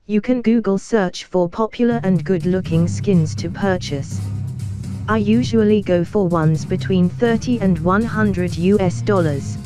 You can Google search for popular and good-looking skins to purchase. I usually go for ones between $30 and $100.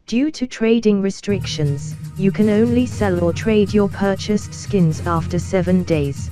Due to trading restrictions, you can only sell or trade your purchased skins after 7 days.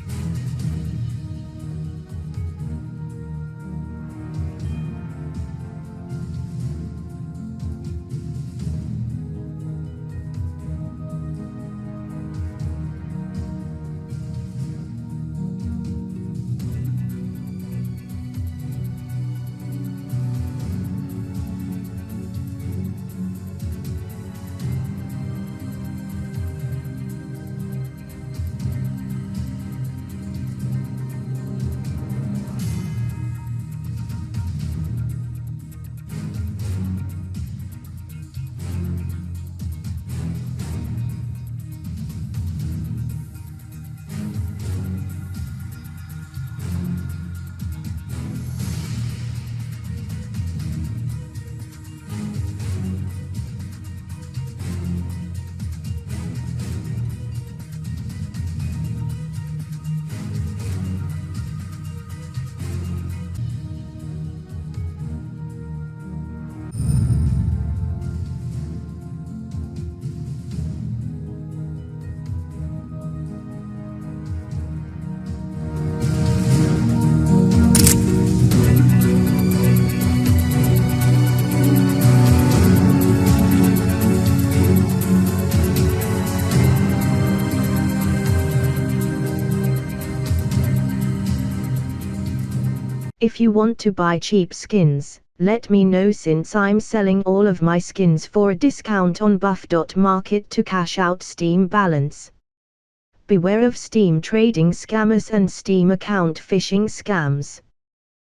If you want to buy cheap skins, let me know, since I'm selling all of my skins for a discount on Buff.Market to cash out Steam balance. Beware of Steam trading scammers and Steam account phishing scams.